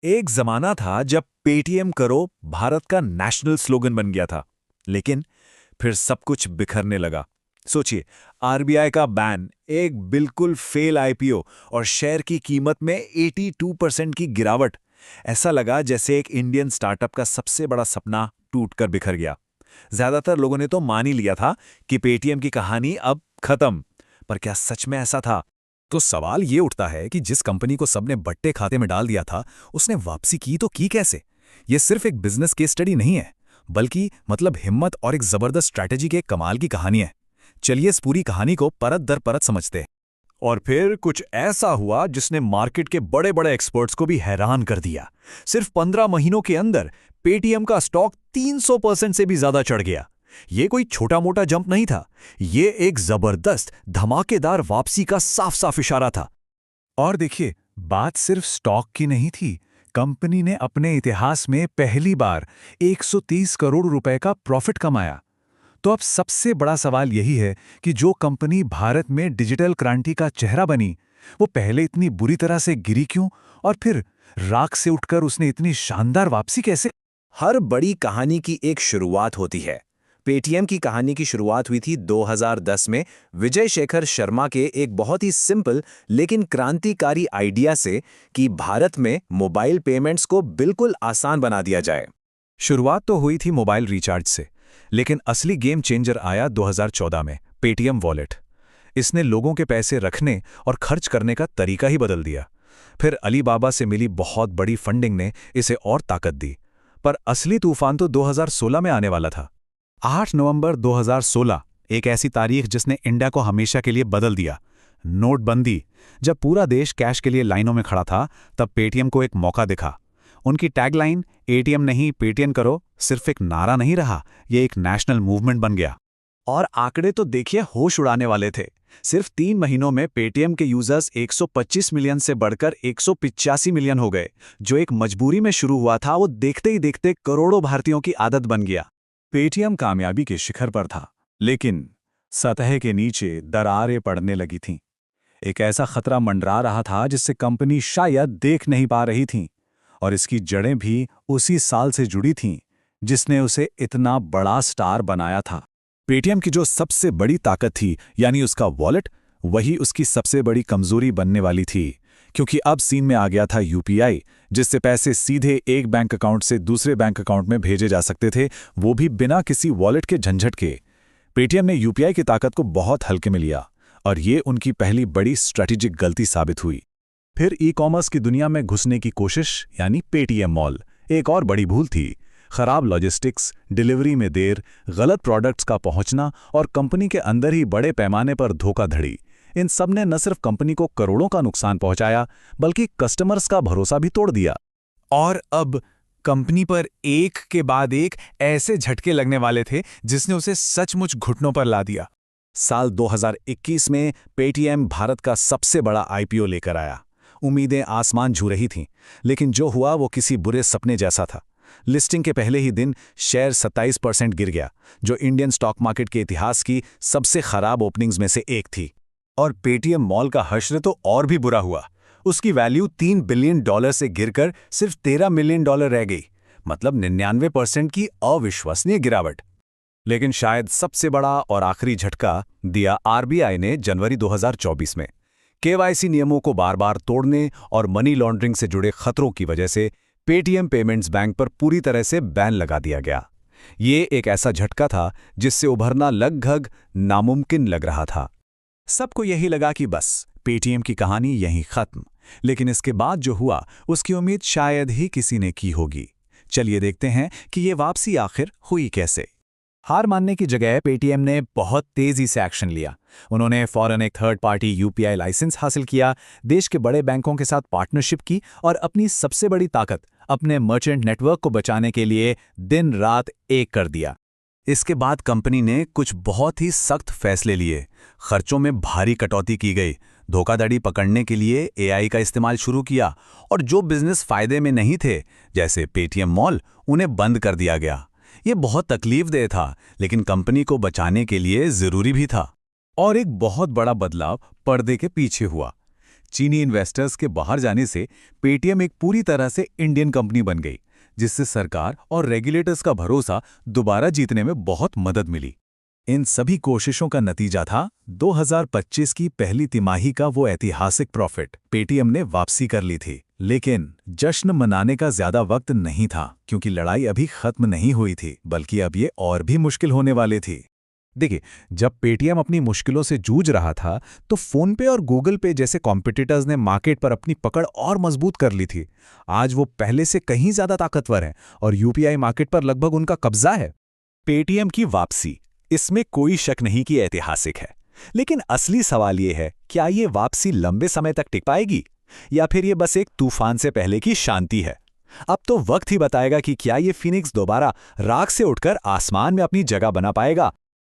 एक जमाना था जब पेटीएम करो भारत का नेशनल स्लोगन बन गया था। लेकिन फिर सब कुछ बिखरने लगा। सोचिए, आरबीआई का बैन, एक बिल्कुल फेल आईपीओ और शेयर की कीमत में 82% की गिरावट। ऐसा लगा जैसे एक इंडियन स्टार्टअप का सबसे बड़ा सपना टूटकर बिखर गया। ज्यादातर लोगों ने तो मान ही लिया था कि पेटीएम की कहानी अब खत्म। पर क्या सच में ऐसा था? तो सवाल ये उठता है कि जिस कंपनी को सबने बट्टे खाते में डाल दिया था, उसने वापसी की तो की कैसे? ये सिर्फ एक बिजनेस केस स्टडी नहीं है, बल्कि हिम्मत और एक जबरदस्त स्ट्रैटेजी के कमाल की कहानी है। चलिए इस पूरी कहानी को परत दर परत समझते हैं। और फिर कुछ ऐसा हुआ जिसने मार्केट के बड़े बड़े एक्सपर्ट्स को भी हैरान कर दिया। सिर्फ 15 महीनों के अंदर पेटीएम का स्टॉक 300% से भी ज्यादा चढ़ गया। ये कोई छोटा मोटा जंप नहीं था, ये एक जबरदस्त धमाकेदार वापसी का साफ साफ इशारा था। और देखिए, बात सिर्फ स्टॉक की नहीं थी। कंपनी ने अपने इतिहास में पहली बार 130 करोड़ रुपए का प्रॉफिट कमाया। तो अब सबसे बड़ा सवाल यही है कि जो कंपनी भारत में डिजिटल क्रांति का चेहरा बनी, वो पहले इतनी बुरी तरह से गिरी क्यों, और फिर राख से उठकर उसने इतनी शानदार वापसी कैसे? हर बड़ी कहानी की एक शुरुआत होती है। पेटीएम की कहानी की शुरुआत हुई थी 2010 में विजय शेखर शर्मा के एक बहुत ही सिंपल लेकिन क्रांतिकारी आइडिया से कि भारत में मोबाइल पेमेंट्स को बिल्कुल आसान बना दिया जाए। शुरुआत तो हुई थी मोबाइल रिचार्ज से, लेकिन असली गेम चेंजर आया 2014 में, पेटीएम वॉलेट। इसने लोगों के पैसे रखने और खर्च करने का तरीका ही बदल दिया। फिर अलीबाबा से मिली बहुत बड़ी फंडिंग ने इसे और ताकत दी। पर असली तूफान तो 2016 में आने वाला था। 8 नवंबर 2016, एक ऐसी तारीख जिसने इंडिया को हमेशा के लिए बदल दिया। नोटबंदी। जब पूरा देश कैश के लिए लाइनों में खड़ा था, तब पेटीएम को एक मौका दिखा। उनकी टैगलाइन एटीएम नहीं पेटीएम करो सिर्फ एक नारा नहीं रहा, ये एक नेशनल मूवमेंट बन गया। और आंकड़े तो देखिए होश उड़ाने वाले थे। सिर्फ 3 महीनों में पेटीएम के यूजर्स 125 मिलियन से बढ़कर 185 मिलियन हो गए। जो एक मजबूरी में शुरू हुआ था, वो देखते ही देखते करोड़ों भारतीयों की आदत बन गया। पेटीएम कामयाबी के शिखर पर था, लेकिन सतह के नीचे दरारें पड़ने लगी थीं। एक ऐसा खतरा मंडरा रहा था जिससे कंपनी शायद देख नहीं पा रही थी, और इसकी जड़ें भी उसी साल से जुड़ी थीं जिसने उसे इतना बड़ा स्टार बनाया था। पेटीएम की जो सबसे बड़ी ताकत थी, यानी उसका वॉलेट, वही उसकी सबसे बड़ी कमजोरी बनने वाली थी। क्योंकि अब सीन में आ गया था यूपीआई, जिससे पैसे सीधे एक बैंक अकाउंट से दूसरे बैंक अकाउंट में भेजे जा सकते थे, वो भी बिना किसी वॉलेट के झंझट के। पेटीएम ने यूपीआई की ताकत को बहुत हल्के में लिया, और ये उनकी पहली बड़ी स्ट्रैटेजिक गलती साबित हुई। फिर ई कॉमर्स की दुनिया में घुसने की कोशिश, यानी पेटीएम मॉल, एक और बड़ी भूल थी। खराब लॉजिस्टिक्स, डिलीवरी में देर, गलत प्रोडक्ट्स का पहुंचना और कंपनी के अंदर ही बड़े पैमाने पर धोखाधड़ी, इन सब ने न सिर्फ कंपनी को करोड़ों का नुकसान पहुंचाया, बल्कि कस्टमर्स का भरोसा भी तोड़ दिया। और अब कंपनी पर एक के बाद एक ऐसे झटके लगने वाले थे जिसने उसे सचमुच घुटनों पर ला दिया। साल 2021 में पेटीएम भारत का सबसे बड़ा आईपीओ लेकर आया। उम्मीदें आसमान छू रही थीं, लेकिन जो हुआ वो किसी बुरे सपने जैसा था। लिस्टिंग के पहले ही दिन शेयर 27% गिर गया, जो इंडियन स्टॉक मार्केट के इतिहास की सबसे खराब ओपनिंग्स में से एक थी। और पेटीएम मॉल का हश्र तो और भी बुरा हुआ। उसकी वैल्यू $3 बिलियन से गिरकर सिर्फ $13 मिलियन रह गई, मतलब 99% की अविश्वसनीय गिरावट। लेकिन शायद सबसे बड़ा और आखिरी झटका दिया आरबीआई ने जनवरी 2024 में। केवाईसी नियमों को बार बार तोड़ने और मनी लॉन्ड्रिंग से जुड़े खतरों की वजह से पेटीएम पेमेंट्स बैंक पर पूरी तरह से बैन लगा दिया गया। ये एक ऐसा झटका था जिससे उभरना लगभग नामुमकिन लग रहा था। सबको यही लगा कि बस पेटीएम की कहानी यहीं खत्म, लेकिन इसके बाद जो हुआ उसकी उम्मीद शायद ही किसी ने की होगी। चलिए देखते हैं कि ये वापसी आखिर हुई कैसे। हार मानने की जगह पेटीएम ने बहुत तेजी से एक्शन लिया। उन्होंने फौरन एक थर्ड पार्टी यूपीआई लाइसेंस हासिल किया, देश के बड़े बैंकों के साथ पार्टनरशिप की और अपनी सबसे बड़ी ताकत, अपने मर्चेंट नेटवर्क को बचाने के लिए दिन रात एक कर दिया। इसके बाद कंपनी ने कुछ बहुत ही सख्त फैसले लिए। खर्चों में भारी कटौती की गई, धोखाधड़ी पकड़ने के लिए एआई का इस्तेमाल शुरू किया, और जो बिजनेस फायदे में नहीं थे, जैसे पेटीएम मॉल, उन्हें बंद कर दिया गया। ये बहुत तकलीफदेह था, लेकिन कंपनी को बचाने के लिए जरूरी भी था। और एक बहुत बड़ा बदलाव पर्दे के पीछे हुआ। चीनी इन्वेस्टर्स के बाहर जाने से पेटीएम एक पूरी तरह से इंडियन कंपनी बन गई, जिससे सरकार और रेगुलेटर्स का भरोसा दोबारा जीतने में बहुत मदद मिली। इन सभी कोशिशों का नतीजा था 2025 की पहली तिमाही का वो ऐतिहासिक प्रॉफिट। पेटीएम ने वापसी कर ली थी, लेकिन जश्न मनाने का ज्यादा वक्त नहीं था, क्योंकि लड़ाई अभी खत्म नहीं हुई थी, बल्कि अब ये और भी मुश्किल होने वाली थी। देखिए, जब पेटीएम अपनी मुश्किलों से जूझ रहा था तो फोनपे और गूगल पे जैसे कॉम्पिटिटर्स ने मार्केट पर अपनी पकड़ और मजबूत कर ली थी। आज वो पहले से कहीं ज्यादा ताकतवर हैं और यूपीआई मार्केट पर लगभग उनका कब्जा है। पेटीएम की वापसी, इसमें कोई शक नहीं कि ऐतिहासिक है, लेकिन असली सवाल ये है, क्या ये वापसी लंबे समय तक टिक पाएगी या फिर ये बस एक तूफान से पहले की शांति है? अब तो वक्त ही बताएगा कि क्या ये फिनिक्स दोबारा राख से उठकर आसमान में अपनी जगह बना पाएगा